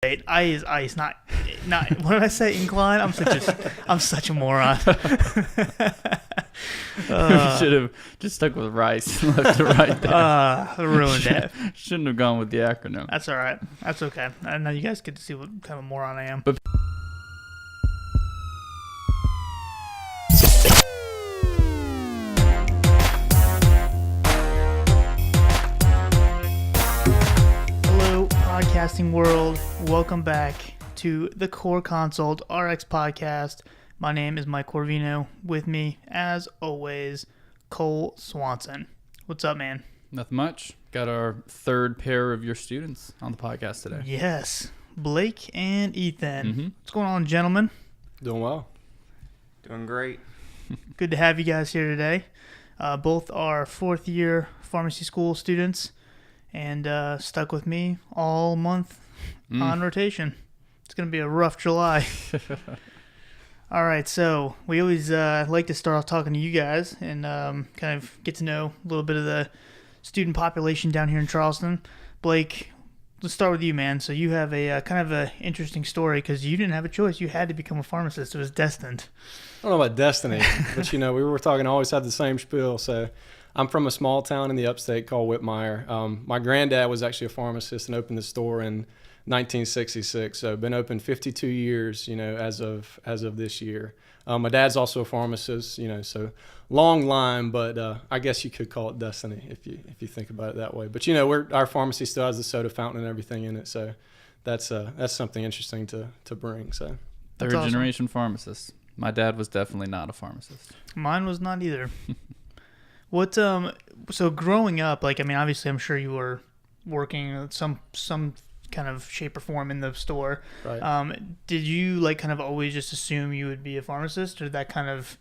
Ice, not. What did I say? Incline. I'm such a moron. You should have just stuck with rice and left it right there. Ruined it. Shouldn't have gone with the acronym. That's all right. That's okay. I know you guys get to see what kind of moron I am. But hello, podcasting world. Welcome back to the Core Consult RX podcast. My name is Mike Corvino. With me, as always, Cole Swanson. What's up, man? nothing much. Got our third pair of your students on the podcast today. Yes, Blake and Ethan. Mm-hmm. What's going on, gentlemen? Doing well. Doing great. Good to have you guys here today. Both are fourth-year pharmacy school students and stuck with me all month on rotation. It's going to be a rough July. All right, so we always like to start off talking to you guys and kind of get to know a little bit of the student population down here in Charleston. Blake, let's start with you, man. So you have a kind of an interesting story because you didn't have a choice. You had to become a pharmacist. It was destined. I don't know about destiny, but we were talking, always had the same spiel. So I'm from a small town in the upstate called Whitmire. My granddad was actually a pharmacist and opened the store in 1966. So been open 52 years, as of this year. My dad's also a pharmacist, so long line, but I guess you could call it destiny if you think about it that way. But our pharmacy still has the soda fountain and everything in it, so that's something interesting to bring. So Third awesome. generation pharmacist. My dad was definitely not a pharmacist. Mine was not either. What so growing up, obviously I'm sure you were working some kind of shape or form in the store. Right. Did you kind of always just assume you would be a pharmacist, or did that kind of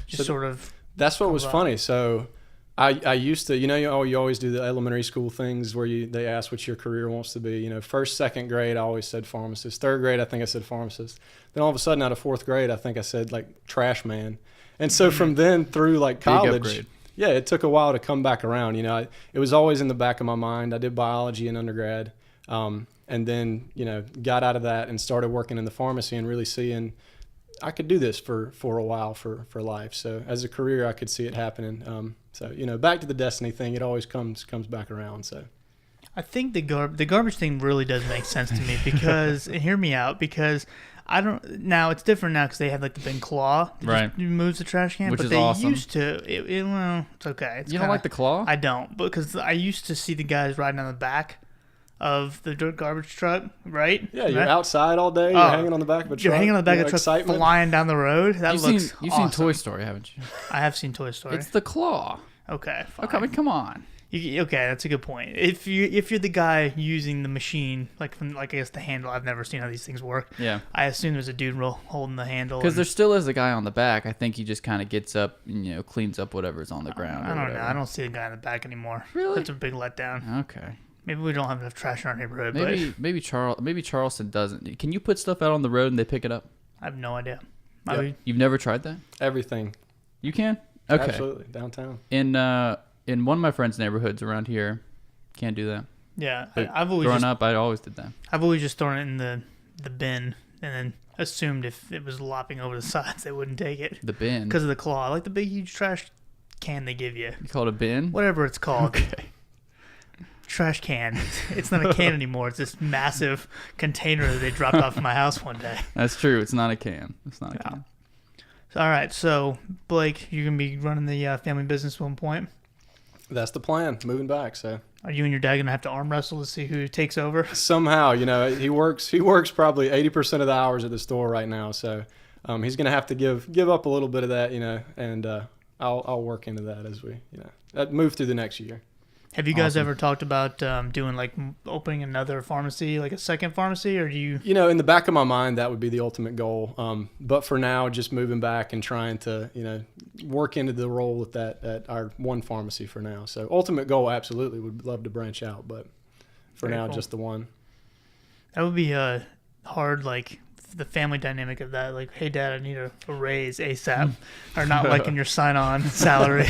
just sort of? That's what was funny. So I used to, you always do the elementary school things where they ask what your career wants to be. First, second grade, I always said pharmacist. Third grade, I think I said pharmacist. Then all of a sudden, out of fourth grade, I think I said trash man. And so from then through college, yeah, it took a while to come back around. It was always in the back of my mind. I did biology in undergrad. And then, got out of that and started working in the pharmacy and really seeing I could do this for a while for life. So as a career, I could see it happening. So, back to the destiny thing, it always comes back around. So I think the garbage thing really does make sense to me because, and hear me out, because now it's different now because they have the big claw that Right. just moves the trash can, Which but is they awesome. used to, well, it's okay. You don't like the claw? I don't, because I used to see the guys riding on the back of the garbage truck, right? yeah, you're right? outside all day. You're hanging on the back of a truck. You're hanging on the back of a truck, excitement. flying down the road. That You've looks seen awesome. Toy Story, haven't you? I have seen Toy Story. It's the claw. Okay, fine. Okay, I mean, come on. Okay, that's a good point. If you're the guy using the machine, from I guess the handle, I've never seen how these things work. Yeah. I assume there's a dude holding the handle. Because there still is a guy on the back. I think he just kind of gets up and, cleans up whatever's on the ground. I or don't know. whatever. I don't see the guy in the back anymore. Really? That's a big letdown. Okay. Maybe we don't have enough trash in our neighborhood. Maybe Charleston doesn't. Can you put stuff out on the road and they pick it up? But I have no idea. Yep. You've never tried that? Everything. You can? Okay. Absolutely. Downtown. In one of my friends' neighborhoods around here, can't do that. Yeah, But I've always growing up, I always did that. I've always just thrown it in the bin and then assumed if it was lopping over the sides, they wouldn't take it The bin. because of the claw, like the big huge trash can they give you, You call it a bin? whatever it's called. Okay. Trash can. It's not a can anymore. It's this massive container that they dropped off at my house one day. That's true. It's not a can. It's not a can. All right, so Blake, you're gonna be running the family business at one point. That's the plan. Moving back. So Are you and your dad gonna have to arm wrestle to see who takes over? somehow, he works probably 80% of the hours at the store right now. So he's gonna have to give up a little bit of that, and I'll work into that as we move through the next year. Have you guys Awesome. ever talked about doing opening another pharmacy, a second pharmacy, or do you? In the back of my mind, that would be the ultimate goal. But for now, just moving back and trying to, work into the role with that at our one pharmacy for now. So ultimate goal, absolutely, would love to branch out, but for Very now, cool. just the one. That would be hard, the family dynamic of that. Hey, Dad, I need a raise ASAP, or not liking your sign-on salary.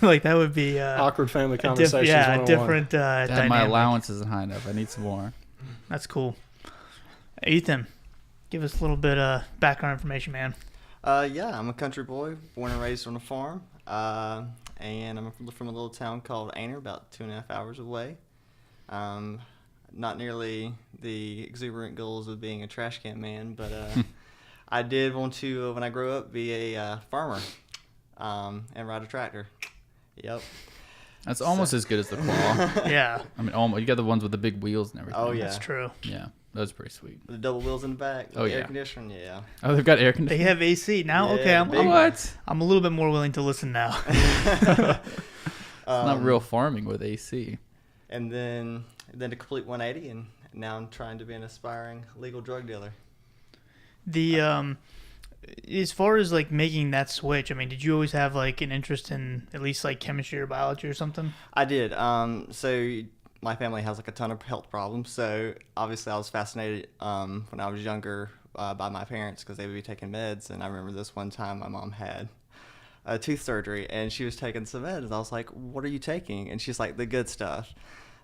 That would be Awkward family conversations. a 101. different Dad, dynamic. my allowance isn't high enough. I need some more. That's cool. Ethan, give us a little bit of background information, man. Yeah, I'm a country boy, born and raised on a farm. And I'm from a little town called Aner, about 2.5 hours away. Not nearly the exuberant goals of being a trash can man, but I did want to, when I grow up, be a farmer and ride a tractor. Yep. That's almost as good as the claw. Yeah. I mean, almost. You got the ones with the big wheels and everything. Oh, yeah. That's true. Yeah, that's pretty sweet. The double wheels in the back. Oh, air yeah. conditioning, yeah. Oh, they've got air They conditioning. have AC now. Yeah, Okay, I'm big What? I'm a little bit more willing to listen now. It's not real farming with AC. And then to complete 180, and now I'm trying to be an aspiring legal drug dealer. The as far as like making that switch, I mean, did you always have like an interest in at least like chemistry or biology or something? I did. So my family has like a ton of health problems. So obviously I was fascinated when I was younger by my parents because they would be taking meds. And I remember this one time my mom had a tooth surgery and she was taking some meds. And I was like, "What are you taking?" And she's like, "The good stuff."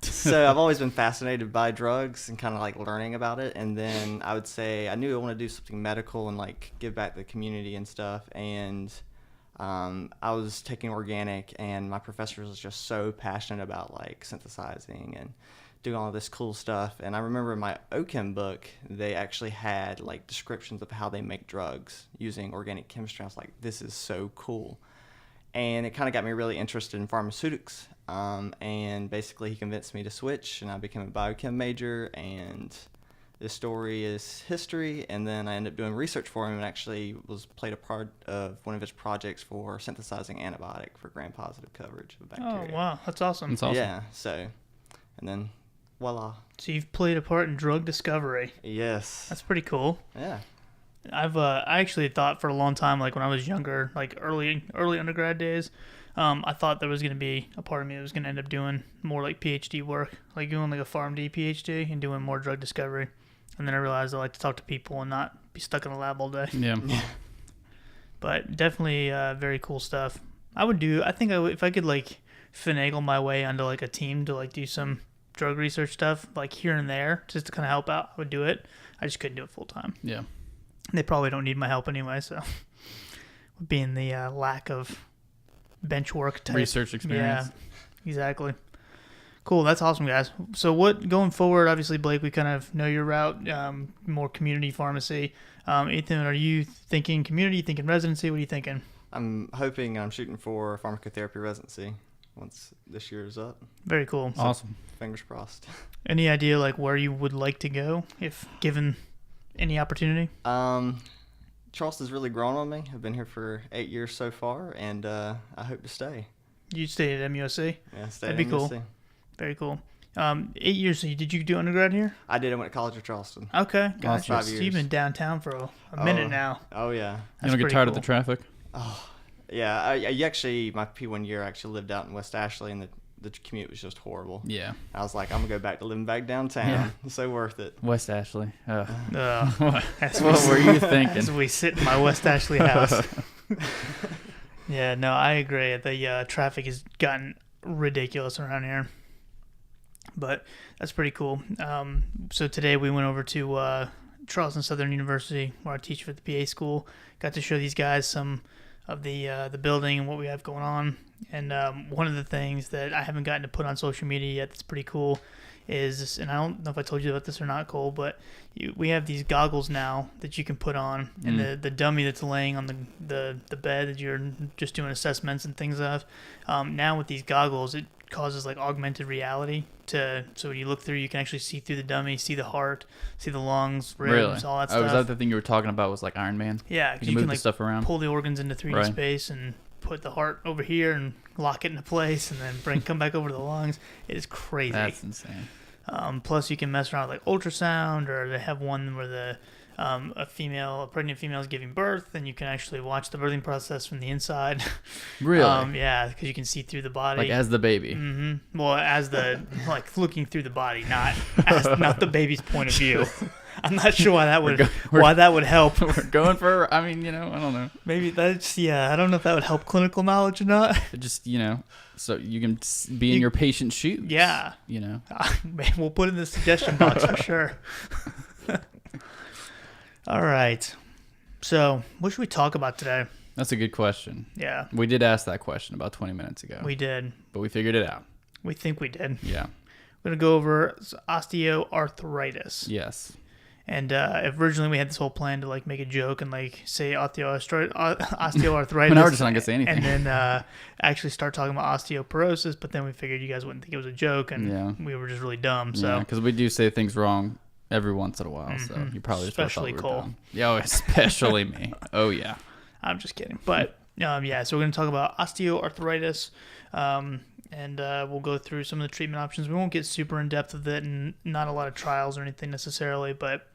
So I've always been fascinated by drugs and kind of like learning about it. And then I would say I knew I wanted to do something medical and like give back to the community and stuff. And I was taking organic, and my professor was just so passionate about like synthesizing and doing all this cool stuff. And I remember in my OChem book, they actually had like descriptions of how they make drugs using organic chemistry. I was like, this is so cool. And it kind of got me really interested in pharmaceutics. And basically he convinced me to switch, and I became a biochem major, and this story is history. And then I ended up doing research for him and actually played a part of one of his projects for synthesizing antibiotic for gram-positive coverage of bacteria. Oh, wow. That's awesome. That's awesome. Yeah, so, and then voila. So you've played a part in drug discovery. Yes. That's pretty cool. Yeah. I actually thought for a long time, like when I was younger, like early undergrad days, I thought there was going to be a part of me that was going to end up doing more like PhD work, like doing like a PharmD PhD and doing more drug discovery. And then I realized I like to talk to people and not be stuck in a lab all day. Yeah. But definitely very cool stuff. I think if I could like finagle my way onto like a team to like do some drug research stuff like here and there just to kind of help out, I would do it. I just couldn't do it full time. Yeah. They probably don't need my help anyway, so being the lack of bench work type Research experience. Yeah, exactly. Cool, that's awesome, guys. So what going forward? Obviously, Blake, we kind of know your route, more community pharmacy. Ethan, are you thinking community? Thinking residency? What are you thinking? I'm shooting for pharmacotherapy residency once this year is up. Very cool. Awesome. Fingers crossed. Any idea like where you would like to go if given any opportunity? Charleston's really grown on me. I've been here for 8 years so far, and I hope to stay. You stayed at MUSC? Yeah, stay. That'd be cool. MUSC. Very cool. 8 years. So did you do undergrad here? I did. I went to college at Charleston. Okay, gotcha. Awesome. 5 So years. you've been downtown for a minute now. Oh yeah. You That's don't get pretty tired of cool. the traffic? Oh yeah. I actually my P1 year I actually lived out in West Ashley, and the commute was just horrible. Yeah. I was like, I'm gonna go back to living back downtown. Yeah. It's so worth it. West Ashley. What What were you thinking? As we sit in my West Ashley house. Yeah, no, I agree. The traffic has gotten ridiculous around here. But that's pretty cool. So today we went over to Charleston Southern University, where I teach for the PA school. Got to show these guys some of the building and what we have going on. And one of the things that I haven't gotten to put on social media yet that's pretty cool is, and I don't know if I told you about this or not, Cole, but we have these goggles now that you can put on, and the dummy that's laying on the bed that you're just doing assessments and things of. Now with these goggles, it causes like augmented reality so when you look through, you can actually see through the dummy, see the heart, see the lungs, ribs, Really? all that Oh, was stuff. that the thing you were talking about? Was like Iron Man? Yeah, You because can move the like stuff around. pull the organs into 3D Right. space and put the heart over here and lock it into place, and then come back over to the lungs. It is crazy. That's insane. Plus, you can mess around with like ultrasound, or they have one where a pregnant female is giving birth, and you can actually watch the birthing process from the inside. Really? Yeah, because you can see through the body. Like as the baby. Mm-hmm. Well, as the like looking through the body, not the baby's point of view. I'm not sure why that would help. We're going for, I mean, I don't know. Maybe that's, I don't know if that would help clinical knowledge or not. Just, so you can be in your patient's shoes. Yeah. We'll put it in the suggestion box for sure. All right. So, what should we talk about today? That's a good question. Yeah, We did ask that question about 20 minutes ago, we did. but we figured it out. We think we did. Yeah. We're going to go over osteoarthritis. Yes. And originally we had this whole plan to like make a joke and like say osteoarthritis. But now we're just not going to say anything. And then actually start talking about osteoporosis, but then we figured you guys wouldn't think it was a joke, and we were just really dumb. So because we do say things wrong every once in a while, so you probably just Especially thought we were Cole. dumb. Yeah, oh, especially me. Oh yeah. I'm just kidding. But yeah, so we're going to talk about osteoarthritis, and we'll go through some of the treatment options. We won't get super in depth with it, and not a lot of trials or anything necessarily, but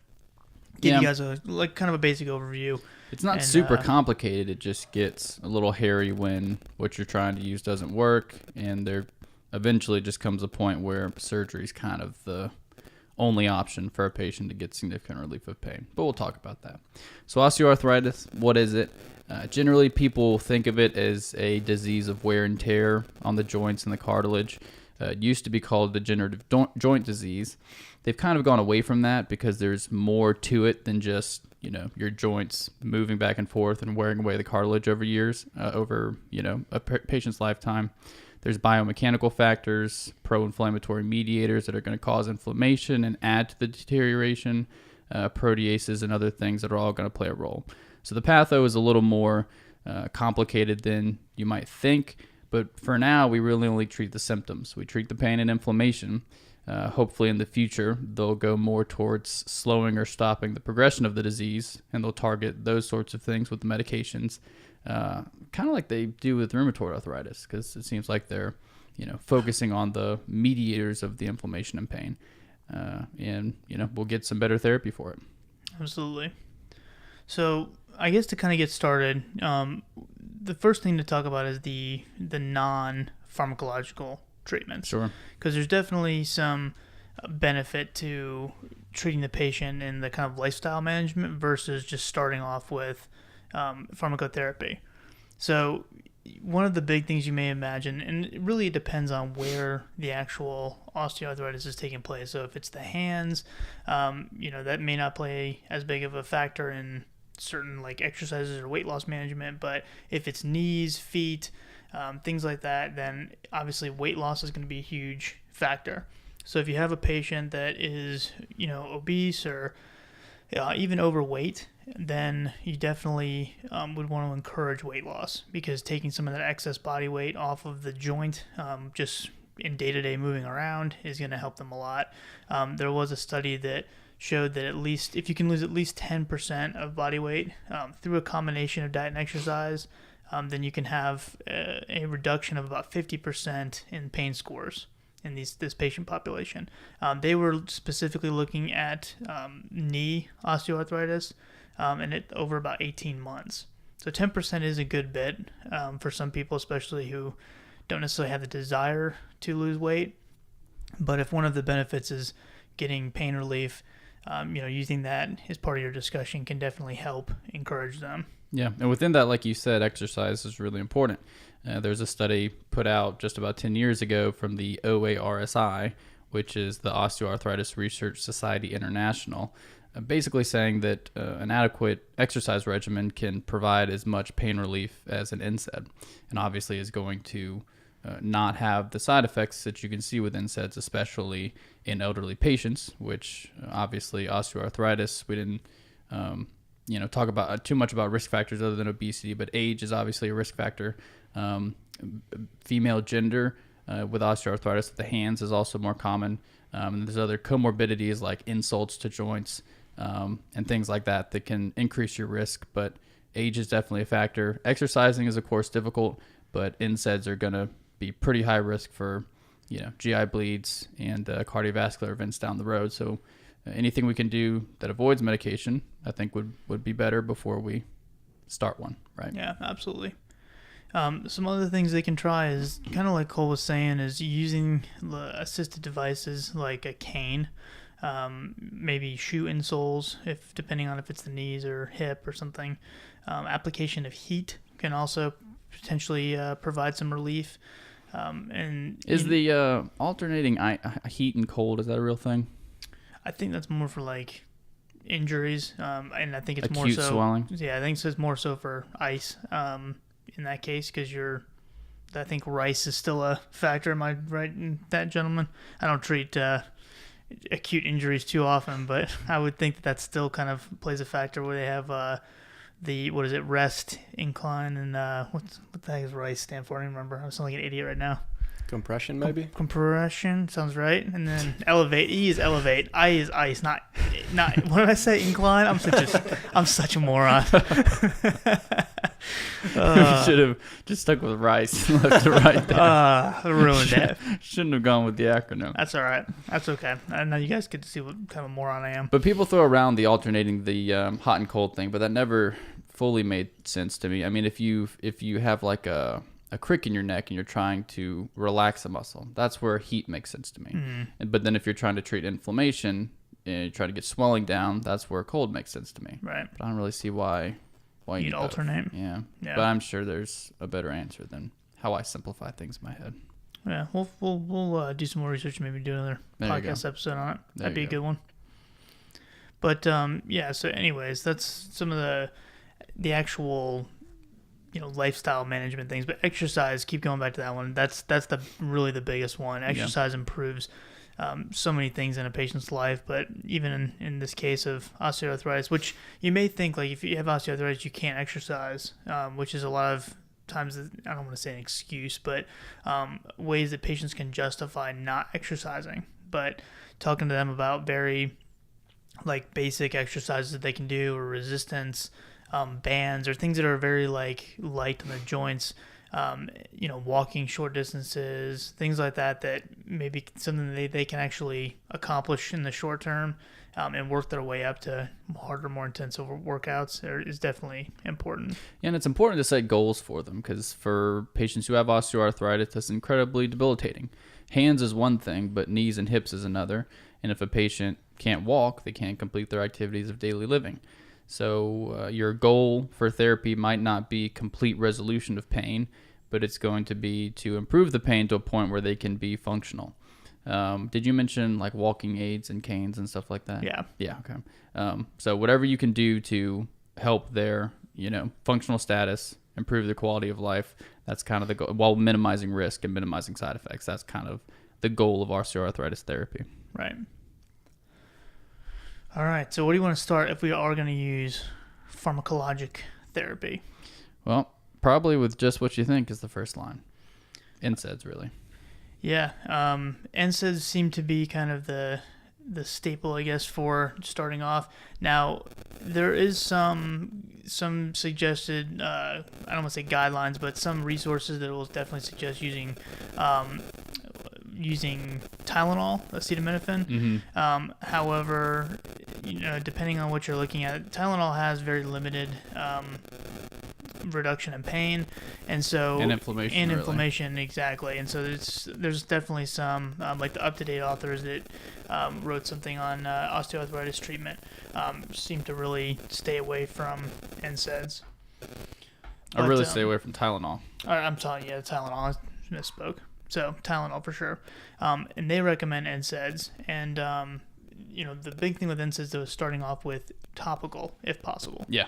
give you guys a kind of a basic overview. It's not super complicated. It just gets a little hairy when what you're trying to use doesn't work, and there eventually just comes a point where surgery is kind of the only option for a patient to get significant relief of pain. But we'll talk about that. So osteoarthritis, what is it? Generally, people think of it as a disease of wear and tear on the joints and the cartilage. It used to be called degenerative joint disease. They've kind of gone away from that because there's more to it than just, your joints moving back and forth and wearing away the cartilage over years, over a patient's lifetime. There's biomechanical factors, pro-inflammatory mediators that are going to cause inflammation and add to the deterioration, proteases and other things that are all going to play a role. So the patho is a little more complicated than you might think, but for now, we really only treat the symptoms. We treat the pain and inflammation. Hopefully in the future, they'll go more towards slowing or stopping the progression of the disease, and they'll target those sorts of things with medications, kind of like they do with rheumatoid arthritis, because it seems like they're, focusing on the mediators of the inflammation and pain, and we'll get some better therapy for it. Absolutely. So I guess to kind of get started, the first thing to talk about is the non-pharmacological treatments. Sure. Because there's definitely some benefit to treating the patient in the kind of lifestyle management versus just starting off with pharmacotherapy. So one of the big things you may imagine, and it really depends on where the actual osteoarthritis is taking place. So if it's the hands, that may not play as big of a factor in certain like exercises or weight loss management. But if it's knees, feet, things like that, then obviously weight loss is going to be a huge factor. So if you have a patient that is, obese or even overweight, then you definitely would want to encourage weight loss, because taking some of that excess body weight off of the joint just in day-to-day moving around is going to help them a lot. There was a study that showed that at least if you can lose at least 10% of body weight through a combination of diet and exercise, then you can have a reduction of about 50% in pain scores in this patient population. They were specifically looking at knee osteoarthritis, and it over about 18 months. So 10% is a good bit for some people, especially who don't necessarily have the desire to lose weight. But if one of the benefits is getting pain relief, using that as part of your discussion can definitely help encourage them. Yeah, and within that, like you said, exercise is really important. There's a study put out just about 10 years ago from the OARSI, which is the Osteoarthritis Research Society International, basically saying that an adequate exercise regimen can provide as much pain relief as an NSAID, and obviously is going to not have the side effects that you can see with NSAIDs, especially in elderly patients, which obviously osteoarthritis, we didn't talk about too much about risk factors other than obesity, but age is obviously a risk factor. Female gender with osteoarthritis of the hands is also more common. There's other comorbidities like insults to joints and things like that can increase your risk, but age is definitely a factor. Exercising is, of course, difficult, but NSAIDs are going to be pretty high risk for GI bleeds and cardiovascular events down the road. So anything we can do that avoids medication, I think would be better before we start one, right? Yeah, absolutely. Some other things they can try is kind of like Cole was saying, is using the assisted devices like a cane, maybe shoe insoles, depending on if it's the knees or hip or something. Application of heat can also potentially provide some relief. Is the alternating heat and cold, is that a real thing? I think that's more for like injuries, and I think it's Acute more so swelling. Yeah, I think it's more so for ice in that case, because I think rice is still a factor. Am I right in that, gentleman? I don't treat acute injuries too often, but I would think that still kind of plays a factor where they have rest, incline, and what the heck does rice stand for? I don't remember. I'm sounding like an idiot right now. Compression, maybe? Compression sounds right. And then elevate. E is elevate. I is ice. Not. What did I say? Incline. I'm such a moron. You should have just stuck with rice left to right there. Ruined that. Shouldn't have gone with the acronym. That's all right. That's okay. I know you guys get to see what kind of moron I am. But people throw around the alternating the hot and cold thing, but that never fully made sense to me. I mean, if you have like a crick in your neck and you're trying to relax a muscle, that's where heat makes sense to me. Mm-hmm. But then if you're trying to treat inflammation and you try to get swelling down, that's where cold makes sense to me. Right. But I don't really see why you'd alternate. Yeah. Yeah. But I'm sure there's a better answer than how I simplify things in my head. Yeah, we'll do some more research and maybe do another podcast episode on it. That'd be a good one. But yeah, so anyways, that's some of the actual lifestyle management things. But exercise, keep going back to that one. That's really the biggest one. Exercise improves so many things in a patient's life, but even in this case of osteoarthritis, which you may think like if you have osteoarthritis you can't exercise, which is a lot of times, I don't want to say an excuse, but ways that patients can justify not exercising. But talking to them about very like basic exercises that they can do, or resistance bands, or things that are very like light on the joints, walking short distances, things like that maybe something they can actually accomplish in the short term, and work their way up to harder, more intensive workouts is definitely important. Yeah, and it's important to set goals for them, because for patients who have osteoarthritis, that's incredibly debilitating. Hands is one thing, but knees and hips is another. And if a patient can't walk, they can't complete their activities of daily living. So your goal for therapy might not be complete resolution of pain, but it's going to be to improve the pain to a point where they can be functional. Did you mention like walking aids and canes and stuff like that? Yeah. Yeah. Okay. So whatever you can do to help their, functional status, improve their quality of life, that's kind of the goal, while minimizing risk and minimizing side effects. That's kind of the goal of osteoarthritis therapy. Right. All right. So what do you want to start if we are going to use pharmacologic therapy? Well, probably with just what you think is the first line. NSAIDs, really. Yeah. NSAIDs seem to be kind of the staple, I guess, for starting off. Now, there is some suggested, I don't want to say guidelines, but some resources that will definitely suggest using Tylenol, acetaminophen. Mm-hmm. However, depending on what you're looking at, Tylenol has very limited reduction in pain, and inflammation, exactly. And so there's definitely some like the up-to-date authors that wrote something on osteoarthritis treatment seem to really stay away from NSAIDs. I really stay away from Tylenol. I'm telling you, Tylenol. I misspoke. So Tylenol for sure. And they recommend NSAIDs. And, the big thing with NSAIDs though is starting off with topical, if possible. Yeah.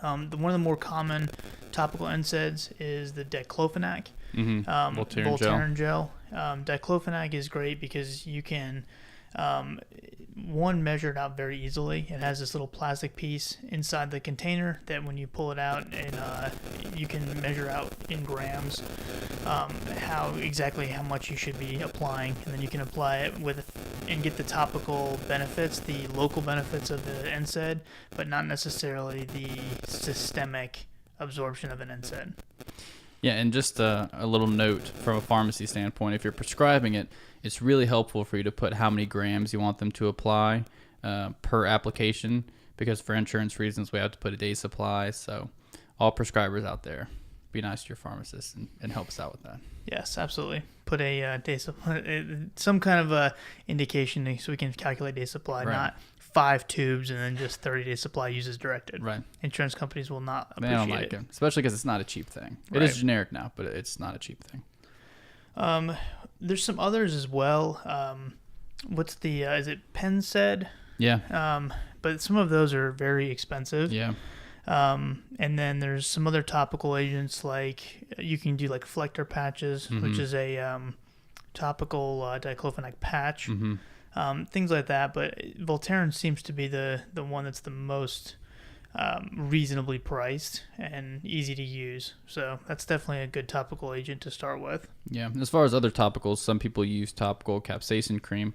One of the more common topical NSAIDs is the diclofenac. Mm-hmm. Voltaren gel. Diclofenac is great because you can, measure it out very easily. It has this little plastic piece inside the container that when you pull it out, and you can measure out in grams how much you should be applying, and then you can apply it and get the topical benefits, the local benefits of the NSAID, but not necessarily the systemic absorption of an NSAID. Yeah, and just a little note from a pharmacy standpoint, if you're prescribing it, it's really helpful for you to put how many grams you want them to apply per application, because for insurance reasons, we have to put a day supply. So all prescribers out there, be nice to your pharmacist and help us out with that. Yes, absolutely. Put a day supply, some kind of a indication so we can calculate day supply, right. Not 5 tubes and then just 30-day supply used as directed. Right. Insurance companies will not appreciate they don't like it, especially because it's not a cheap thing. Right. It is generic now, but it's not a cheap thing. There's some others as well. What's the is it Pennsaid? Yeah. but some of those are very expensive. Yeah. And then there's some other topical agents like you can do like Flector patches, which is a topical diclofenac patch, things like that. But Voltaren seems to be the one that's the most reasonably priced and easy to use. So that's definitely a good topical agent to start with. Yeah. As far as other topicals, some people use topical capsaicin cream,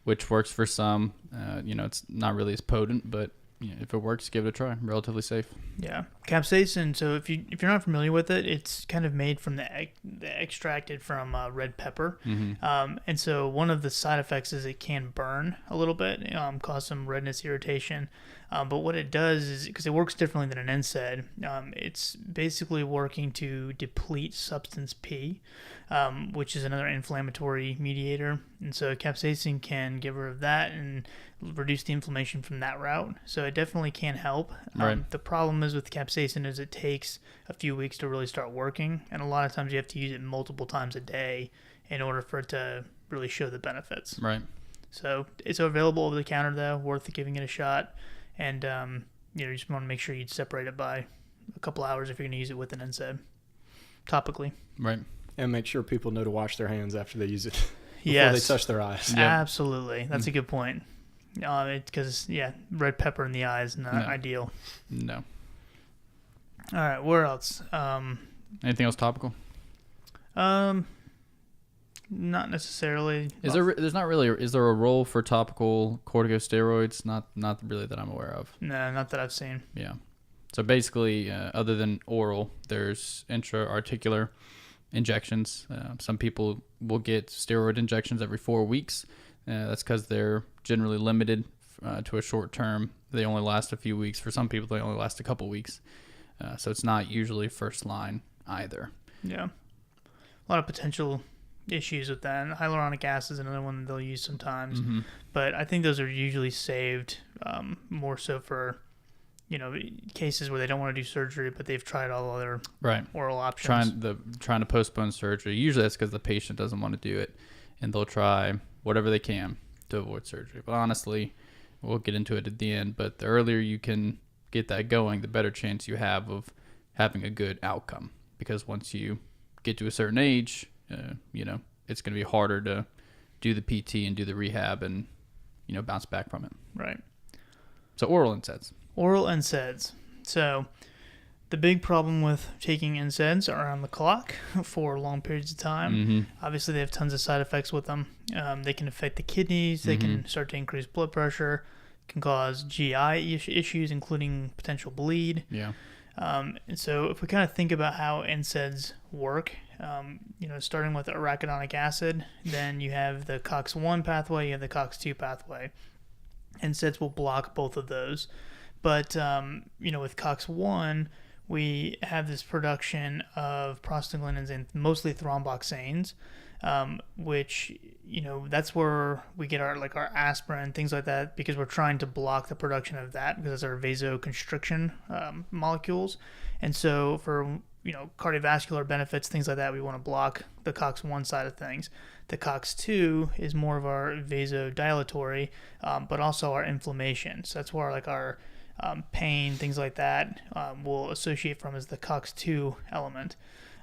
which works for some. It's not really as potent, but if it works, give it a try. Relatively safe. Yeah, capsaicin. So if you're not familiar with it, it's kind of made from the extracted from red pepper, and so one of the side effects is it can burn a little bit, cause some redness, irritation. But what it does is, because it works differently than an NSAID, it's basically working to deplete substance P, which is another inflammatory mediator. And so capsaicin can get rid of that and reduce the inflammation from that route. So it definitely can help. Right. The problem is with capsaicin is it takes a few weeks to really start working. And a lot of times you have to use it multiple times a day in order for it to really show the benefits. Right. So it's available over the counter, though, worth giving it a shot. And, you just want to make sure you separate it by a couple hours if you're going to use it with an NSAID topically. Right. And make sure people know to wash their hands after they use it before Yes. they touch their eyes. Yep. Absolutely. That's a good point. Because, red pepper in the eye is not ideal. No. All right, where else? Anything else topical? Not necessarily. Is there a role for topical corticosteroids? Not really that I'm aware of. No, not that I've seen. Yeah. So basically, other than oral, there's intra-articular injections. Some people will get steroid injections every 4 weeks. That's because they're generally limited to a short term. They only last a few weeks. For some people, they only last a couple weeks. So it's not usually first line either. Yeah. A lot of potential issues with that. And hyaluronic acid is another one that they'll use sometimes. But I think those are usually saved more so for, cases where they don't want to do surgery, but they've tried all other oral options. Trying to postpone surgery. Usually that's because the patient doesn't want to do it, and they'll try whatever they can to avoid surgery. But honestly, we'll get into it at the end, but the earlier you can get that going, the better chance you have of having a good outcome. Because once you get to a certain age, it's going to be harder to do the PT and do the rehab and, bounce back from it. Right. So oral NSAIDs. Oral NSAIDs. So the big problem with taking NSAIDs are around the clock for long periods of time. Obviously, they have tons of side effects with them. They can affect the kidneys. They can start to increase blood pressure, can cause GI issues, including potential bleed. Yeah. And so if we kind of think about how NSAIDs work, starting with arachidonic acid, then you have the COX-1 pathway, you have the COX-2 pathway. NSAIDs will block both of those. But, with COX-1, we have this production of prostaglandins and mostly thromboxanes, which, that's where we get our aspirin, things like that, because we're trying to block the production of that because it's our vasoconstriction molecules. And so for, cardiovascular benefits, things like that, we want to block the COX-1 side of things. The COX-2 is more of our vasodilatory, but also our inflammation. So that's where our pain, things like that, will associate from as the COX-2 element.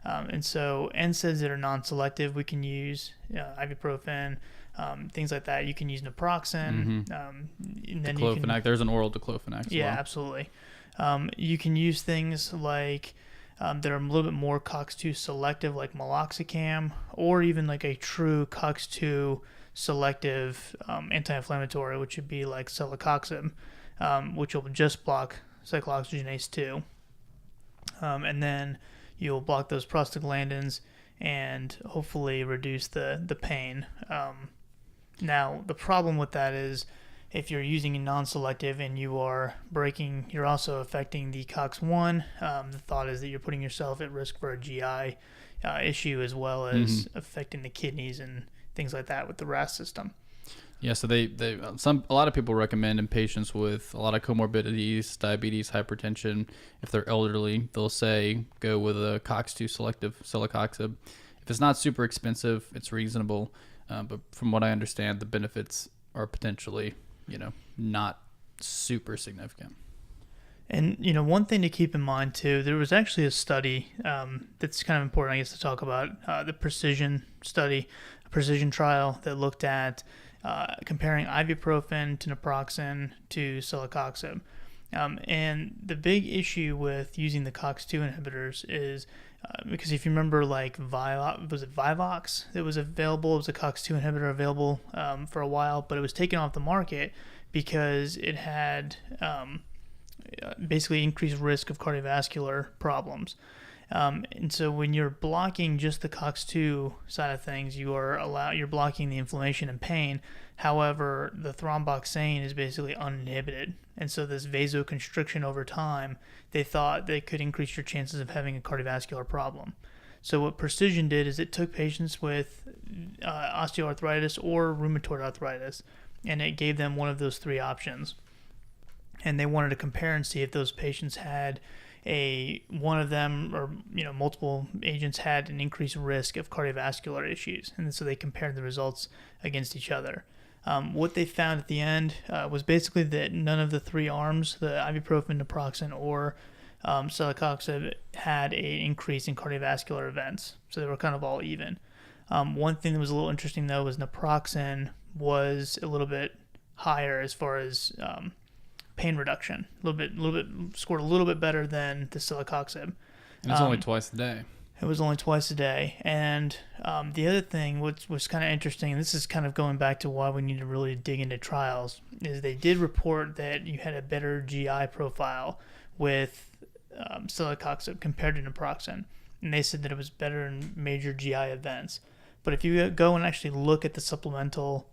And so NSAIDs that are non-selective, we can use ibuprofen, things like that. You can use naproxen. And then Diclofenac. There's an oral diclofenac as yeah, well. absolutely. You can use things like that are a little bit more COX-2 selective, like meloxicam, or even like a true COX-2 selective anti-inflammatory, which would be like celecoxib, which will just block cyclooxygenase 2. And then you'll block those prostaglandins and hopefully reduce the pain. Now, the problem with that is if you're using a non-selective and you're also affecting the COX-1, the thought is that you're putting yourself at risk for a GI issue as well as affecting the kidneys and things like that with the RAS system. Yeah, so a lot of people recommend in patients with a lot of comorbidities, diabetes, hypertension, if they're elderly, they'll say go with a COX-2 selective celecoxib. If it's not super expensive, it's reasonable, but from what I understand, the benefits are potentially, not super significant. And, one thing to keep in mind, too, there was actually a study that's kind of important, I guess, to talk about, the precision study, a precision trial that looked at comparing ibuprofen to naproxen to celecoxib. And the big issue with using the COX-2 inhibitors is because if you remember, like, was it Vivox that was available? It was a COX-2 inhibitor available for a while, but it was taken off the market because it had basically increased risk of cardiovascular problems. And so when you're blocking just the COX-2 side of things, you're blocking the inflammation and pain. However, the thromboxane is basically uninhibited. And so this vasoconstriction over time, they thought they could increase your chances of having a cardiovascular problem. So what Precision did is it took patients with osteoarthritis or rheumatoid arthritis, and it gave them one of those three options. And they wanted to compare and see if those patients had one of them or multiple agents had an increased risk of cardiovascular issues. And so they compared the results against each other. What they found at the end was basically that none of the three arms, the ibuprofen, naproxen, or celecoxib, had an increase in cardiovascular events. So they were kind of all even. One thing that was a little interesting, though, was naproxen was a little bit higher as far as pain reduction. Scored a little bit better than the celecoxib. And it's only twice a day. It was only twice a day. And the other thing, which was kind of interesting, and this is kind of going back to why we need to really dig into trials, is they did report that you had a better GI profile with celecoxib compared to naproxen. And they said that it was better in major GI events. But if you go and actually look at the supplemental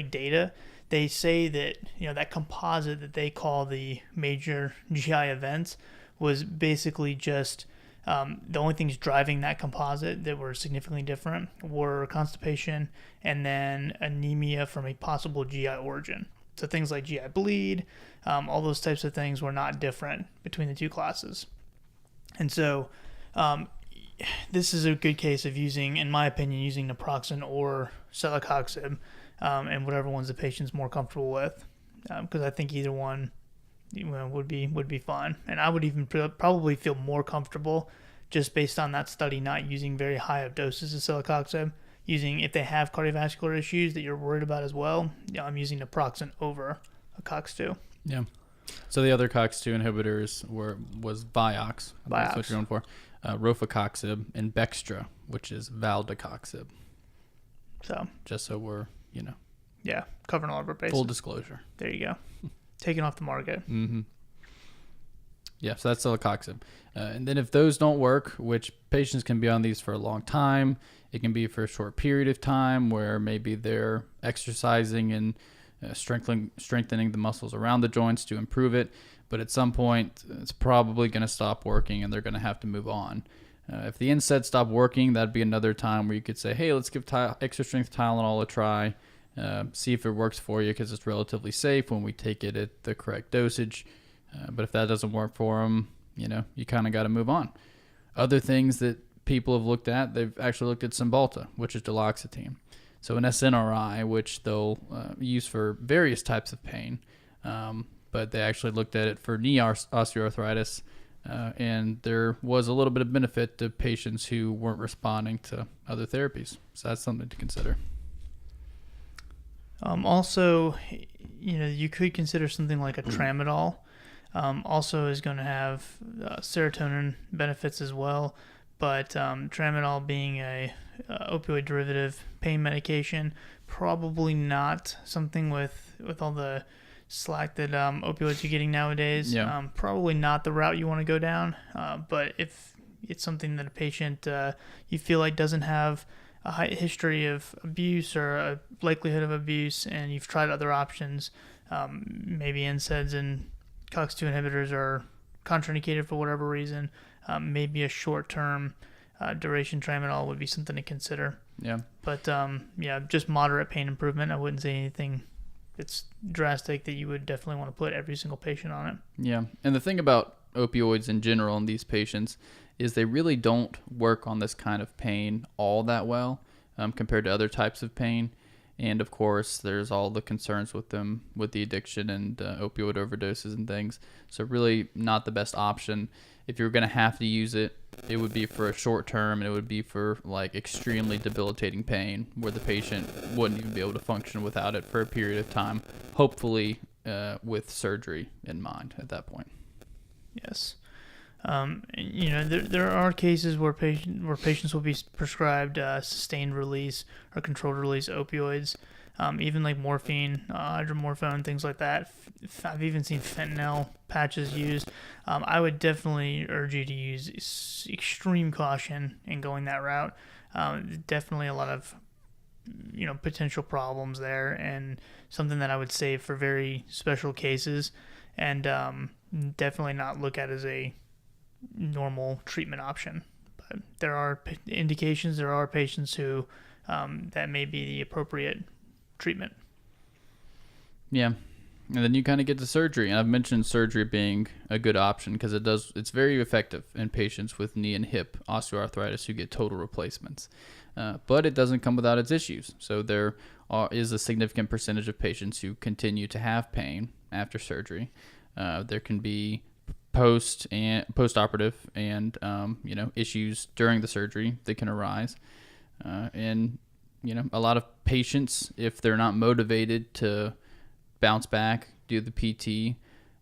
data, they say that that composite that they call the major GI events was basically just the only things driving that composite that were significantly different were constipation and then anemia from a possible GI origin. So things like GI bleed, all those types of things were not different between the two classes. And so this is a good case of using naproxen or celecoxib, and whatever one's the patient's more comfortable with, because I think either one would be fine. And I would even probably feel more comfortable just based on that study not using very high of doses of celecoxib, using, if they have cardiovascular issues that you're worried about as well, I'm using naproxen over a COX-2. Yeah. So the other COX-2 inhibitors was Vioxx. That's what you're going for. Rofecoxib and Bextra, which is valdecoxib. So just so we're, yeah, covering all of our bases. Full disclosure. There you go. Taken off the market. Mm-hmm. Yeah, so that's celecoxib. And then if those don't work, which patients can be on these for a long time, it can be for a short period of time where maybe they're exercising and strengthening the muscles around the joints to improve it. But at some point, it's probably going to stop working and they're going to have to move on. If the NSAIDs stop working, that'd be another time where you could say, hey, let's give extra strength Tylenol a try. See if it works for you because it's relatively safe when we take it at the correct dosage. But if that doesn't work for them, you kind of got to move on. Other things that people have looked at, they've actually looked at Cymbalta, which is duloxetine. So an SNRI, which they'll use for various types of pain. But they actually looked at it for knee osteoarthritis. And there was a little bit of benefit to patients who weren't responding to other therapies. So that's something to consider. Also, you could consider something like a Tramadol. Also is going to have serotonin benefits as well. But Tramadol being a opioid derivative pain medication, probably not something with all the slack that opioids are getting nowadays. Yeah. Probably not the route you want to go down. But if it's something that a patient you feel like doesn't have a high history of abuse or a likelihood of abuse, and you've tried other options, maybe NSAIDs and COX-2 inhibitors are contraindicated for whatever reason, maybe a short-term duration Tramadol would be something to consider. Yeah. But, just moderate pain improvement. I wouldn't say anything that's drastic that you would definitely want to put every single patient on it. Yeah. And the thing about opioids in general in these patients is they really don't work on this kind of pain all that well compared to other types of pain. And of course, there's all the concerns with them with the addiction and opioid overdoses and things. So really not the best option. If you're going to have to use it, it would be for a short term, and it would be for like extremely debilitating pain where the patient wouldn't even be able to function without it for a period of time, hopefully with surgery in mind at that point. Yes. There are cases where patients will be prescribed sustained release or controlled release opioids, even like morphine, hydromorphone, things like that. I've even seen fentanyl patches used. I would definitely urge you to use extreme caution in going that route. Definitely a lot of potential problems there, and something that I would save for very special cases, and definitely not look at as a normal treatment option. But there are indications, there are patients who that may be the appropriate treatment. Yeah. And then you kind of get to surgery, and I've mentioned surgery being a good option because it's very effective in patients with knee and hip osteoarthritis who get total replacements. But it doesn't come without its issues. So there is a significant percentage of patients who continue to have pain after surgery. There can be post-operative and issues during the surgery that can arise, and a lot of patients, if they're not motivated to bounce back, do the PT,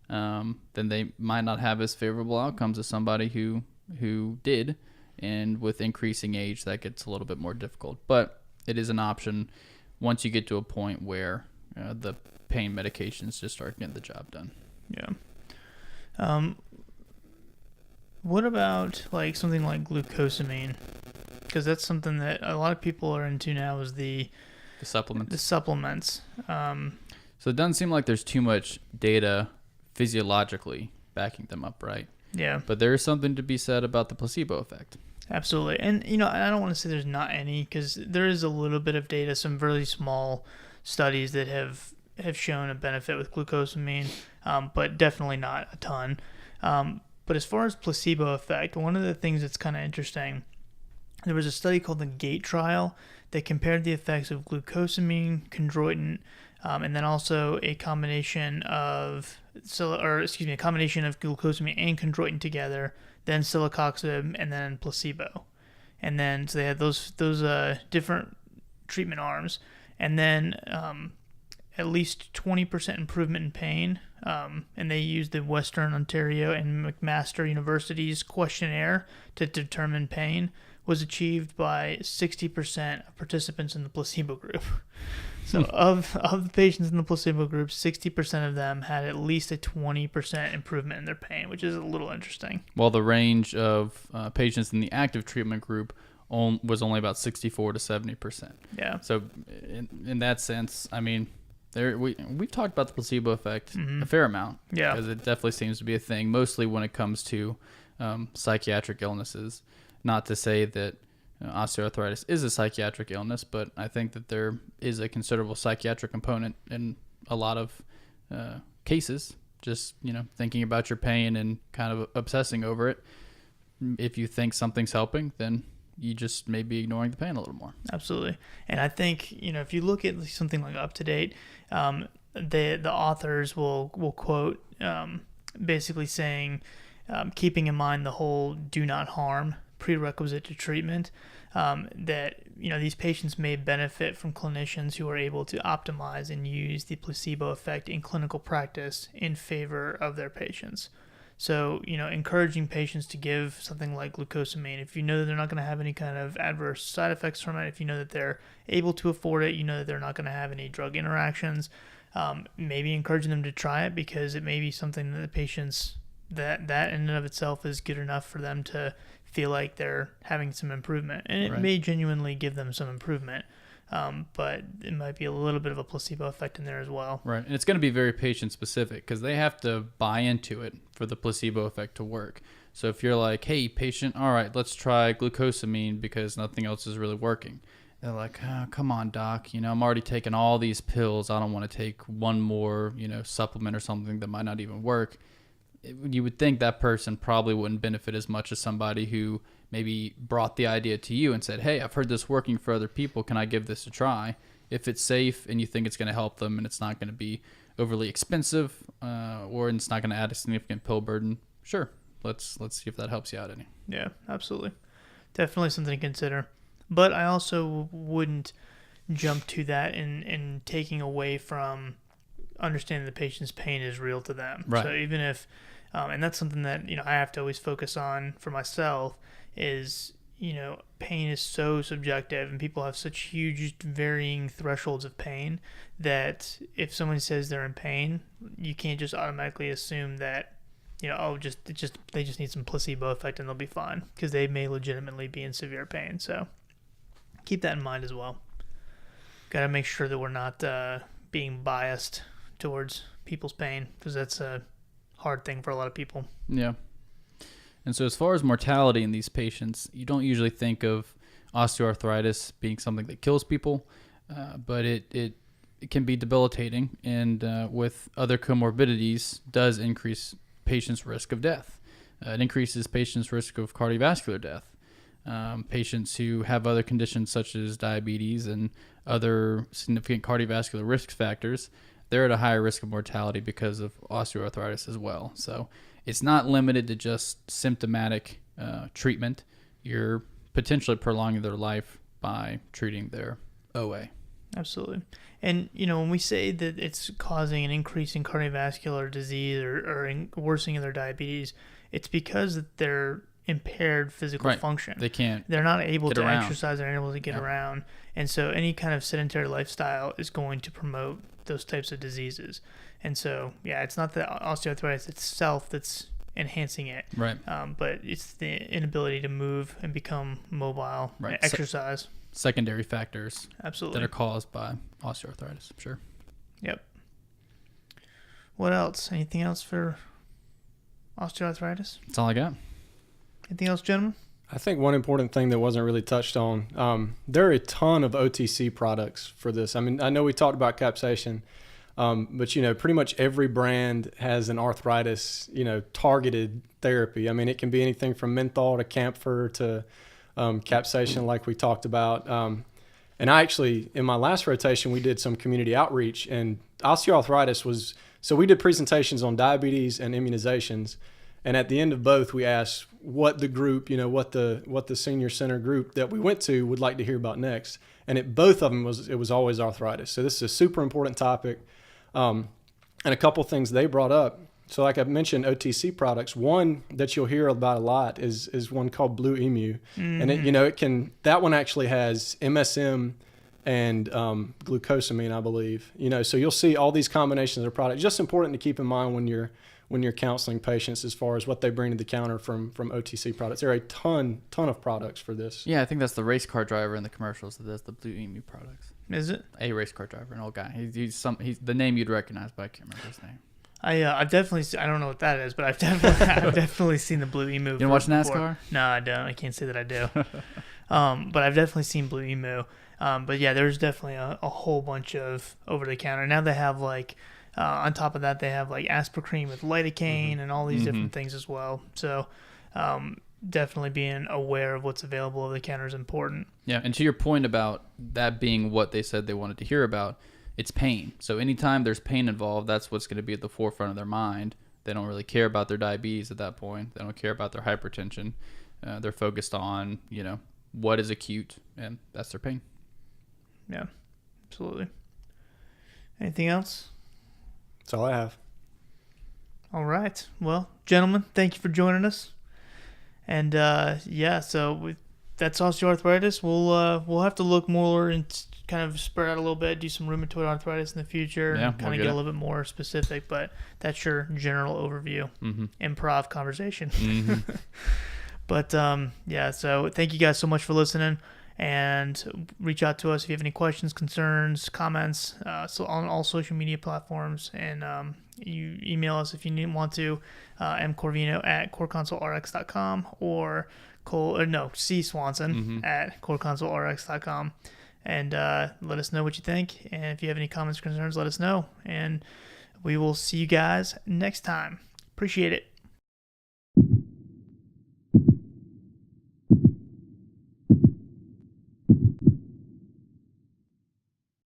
then they might not have as favorable outcomes as somebody who did, and with increasing age that gets a little bit more difficult. But it is an option once you get to a point where the pain medications just start getting the job done. Yeah. What about like something like glucosamine? Because that's something that a lot of people are into now, is the supplements. The supplements. So it doesn't seem like there's too much data physiologically backing them up, right? Yeah. But there is something to be said about the placebo effect. Absolutely. And, I don't want to say there's not any, because there is a little bit of data, some really small studies that have shown a benefit with glucosamine, but definitely not a ton. But as far as placebo effect, one of the things that's kind of interesting, there was a study called the GATE trial that compared the effects of glucosamine, chondroitin, and then also a combination of glucosamine and chondroitin together, then celecoxib, and then placebo. And then so they had those different treatment arms, and then at least 20% improvement in pain. And they used the Western Ontario and McMaster University's questionnaire to determine pain, was achieved by 60% of participants in the placebo group. So of the patients in the placebo group, 60% of them had at least a 20% improvement in their pain, which is a little interesting. While the range of patients in the active treatment group was only about 64 to 70%. Yeah. So in that sense, I mean, we've talked about the placebo effect a fair amount. Yeah. Because it definitely seems to be a thing, mostly when it comes to psychiatric illnesses. Not to say that osteoarthritis is a psychiatric illness, but I think that there is a considerable psychiatric component in a lot of cases. Just, thinking about your pain and kind of obsessing over it. If you think something's helping, then you just may be ignoring the pain a little more. Absolutely. And I think, if you look at something like Up to Date, the authors will quote basically saying, keeping in mind the whole do not harm prerequisite to treatment, that these patients may benefit from clinicians who are able to optimize and use the placebo effect in clinical practice in favor of their patients. So, encouraging patients to give something like glucosamine, if you know that they're not going to have any kind of adverse side effects from it, if you know that they're able to afford it, that they're not going to have any drug interactions, maybe encouraging them to try it, because it may be something that the patients, that in and of itself is good enough for them to feel like they're having some improvement. And it may genuinely give them some improvement, but it might be a little bit of a placebo effect in there as well. Right. And it's going to be very patient specific, because they have to buy into it for the placebo effect to work. So if you're like, hey, patient, all right, let's try glucosamine because nothing else is really working. They're like, oh, come on, doc. I'm already taking all these pills. I don't want to take one more, supplement or something that might not even work. You would think that person probably wouldn't benefit as much as somebody who maybe brought the idea to you and said, hey, I've heard this working for other people. Can I give this a try? If it's safe and you think it's going to help them and it's not going to be overly expensive, or it's not going to add a significant pill burden, sure, let's see if that helps you out any. Yeah, absolutely. Definitely something to consider. But I also wouldn't jump to that in taking away from understanding the patient's pain is real to them. Right. So even if, and that's something that, I have to always focus on for myself is, pain is so subjective and people have such huge varying thresholds of pain that if someone says they're in pain, you can't just automatically assume that, they just need some placebo effect and they'll be fine, because they may legitimately be in severe pain. So keep that in mind as well. Got to make sure that we're not being biased towards people's pain, because that's a hard thing for a lot of people. Yeah. And so as far as mortality in these patients, you don't usually think of osteoarthritis being something that kills people, but it can be debilitating, and with other comorbidities does increase patients' risk of death. It increases patients' risk of cardiovascular death. Patients who have other conditions such as diabetes and other significant cardiovascular risk factors, they're at a higher risk of mortality because of osteoarthritis as well. So it's not limited to just symptomatic treatment. You're potentially prolonging their life by treating their OA. Absolutely. And, when we say that it's causing an increase in cardiovascular disease or worsening of their diabetes, it's because they're impaired physical function. They're not able to around. Exercise, they're unable to get around. And so any kind of sedentary lifestyle is going to promote those types of diseases. And so, it's not the osteoarthritis itself that's enhancing it. Right. But it's the inability to move and become mobile, and exercise. Secondary factors Absolutely. that are caused by osteoarthritis. Sure. Yep. What else? Anything else for osteoarthritis? That's all I got. Anything else, gentlemen? I think one important thing that wasn't really touched on, there are a ton of OTC products for this. I mean, I know we talked about capsaicin, but, pretty much every brand has an arthritis, targeted therapy. I mean, it can be anything from menthol to camphor to capsaicin, like we talked about. And I actually, in my last rotation, we did some community outreach, and osteoarthritis so we did presentations on diabetes and immunizations. And at the end of both, we asked what the group, what the senior center group that we went to would like to hear about next. And at both of them, it was always arthritis. So this is a super important topic. And a couple things they brought up. So like I mentioned, OTC products. One that you'll hear about a lot is one called Blue Emu. Mm-hmm. And that one actually has MSM and glucosamine, I believe. So you'll see all these combinations of products. Just important to keep in mind when you're counseling patients as far as what they bring to the counter from OTC products. There are a ton of products for this. Yeah, I think that's the race car driver in the commercials that does the Blue Emu products. Is it? A race car driver, an old guy. He's the name you'd recognize, but I can't remember his name. I've definitely I don't know what that is, but I've definitely seen the Blue Emu. You don't watch NASCAR? Before. No, I don't. I can't say that I do. But I've definitely seen Blue Emu. But yeah, there's definitely a whole bunch of over the counter. Now they have on top of that, they have Asparcream with lidocaine and all these different things as well. So definitely being aware of what's available over the counter is important. Yeah, and to your point about that being what they said they wanted to hear about, it's pain. So anytime there's pain involved, that's what's going to be at the forefront of their mind. They don't really care about their diabetes at that point. They don't care about their hypertension. They're focused on, what is acute, and that's their pain. Yeah, absolutely. Anything else? That's all I have. All right. Well, gentlemen, thank you for joining us. And so that's osteoarthritis. We'll have to look more and kind of spread out a little bit, do some rheumatoid arthritis in the future, and kind of get a little bit more specific. But that's your general overview, improv conversation. But so thank you guys so much for listening. And reach out to us if you have any questions, concerns, comments, so on all social media platforms. And you email us if you want to, mcorvino@coreconsolerx.com or C. Swanson at coreconsolerx.com. And let us know what you think. And if you have any comments or concerns, let us know. And we will see you guys next time. Appreciate it.